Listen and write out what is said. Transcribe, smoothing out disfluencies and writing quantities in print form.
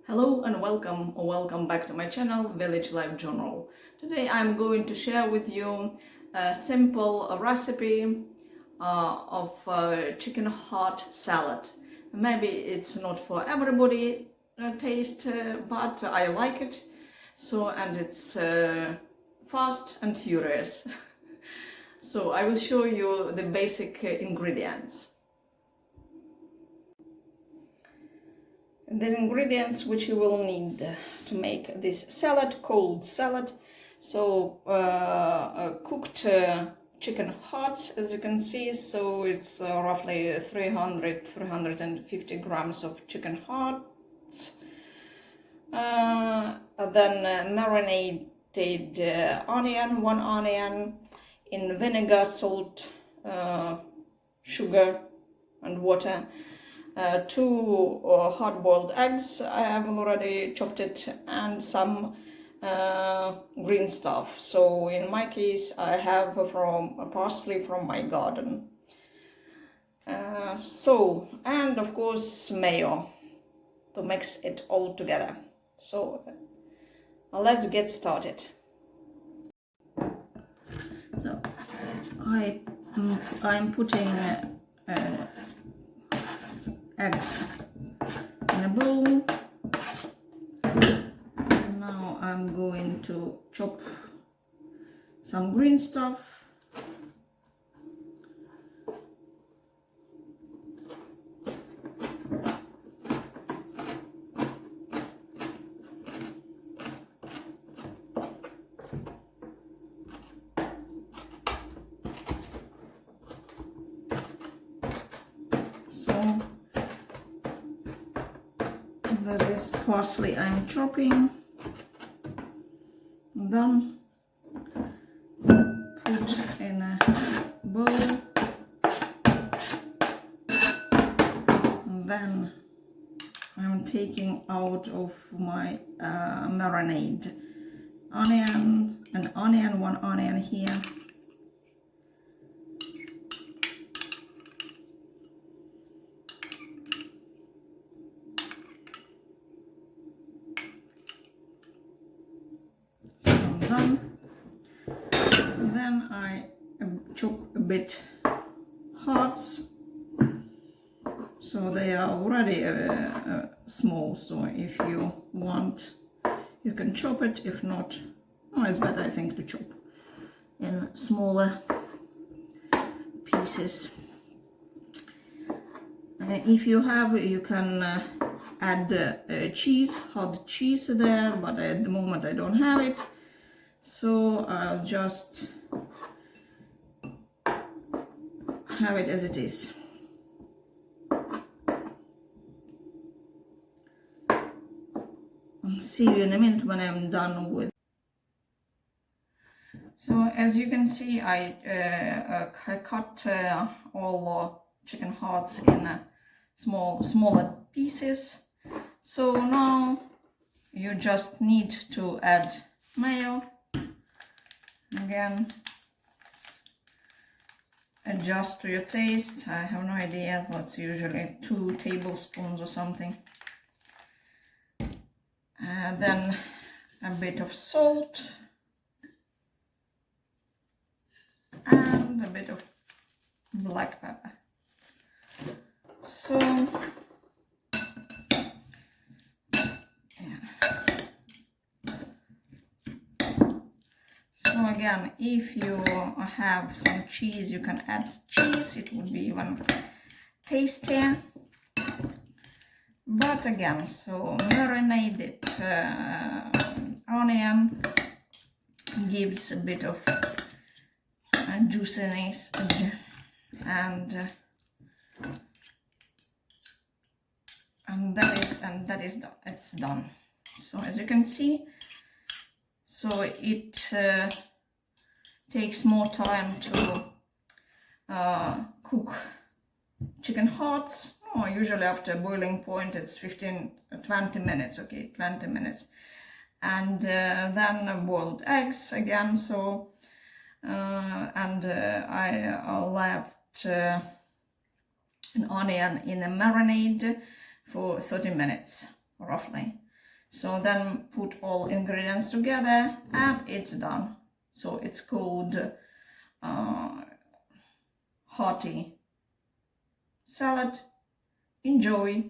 Hello and welcome or welcome back to my channel Village Life Journal. Today I'm going to share with you a simple recipe of chicken heart salad. Maybe it's not for everybody taste, but I like it. And it's fast and furious. So I will show you the basic ingredients. The ingredients which you will need to make this salad, cold salad. So cooked chicken hearts, as you can see. So it's roughly 350 grams of chicken hearts. Then marinated onion, 1 onion in vinegar, salt, sugar and water. 2 hard-boiled eggs, I have already chopped it, and some green stuff. So in my case I have from parsley from my garden. And of course mayo to mix it all together. So let's get started. So I'm putting eggs in a bowl. Now I'm going to chop some green stuff. So that is parsley I'm chopping. Then put in a bowl. And then I'm taking out of my marinade onion, 1 onion here. Then I chop a bit hearts, so they are already small, so if you want you can chop it. If not, it's better I think to chop in smaller pieces. If you have, you can add cheese, hard cheese there, but at the moment I don't have it. So I'll just have it as it is. I'll see you in a minute when I'm done with. So as you can see, I cut all chicken hearts in smaller pieces. So now you just need to add mayo. Again, adjust to your taste. I have no idea, that's usually 2 tablespoons or something. Then a bit of salt and a bit of black pepper. So again, if you have some cheese, you can add cheese, it would be even tastier. But again, so marinated onion gives a bit of juiciness, and that is done. It's done. So as you can see, so it takes more time to cook chicken hearts. Usually after boiling point it's 20 minutes, okay, 20 minutes. And then boiled eggs again. So I left an onion in a marinade for 30 minutes roughly. So then put all ingredients together and it's done. So it's called hearty salad. Enjoy!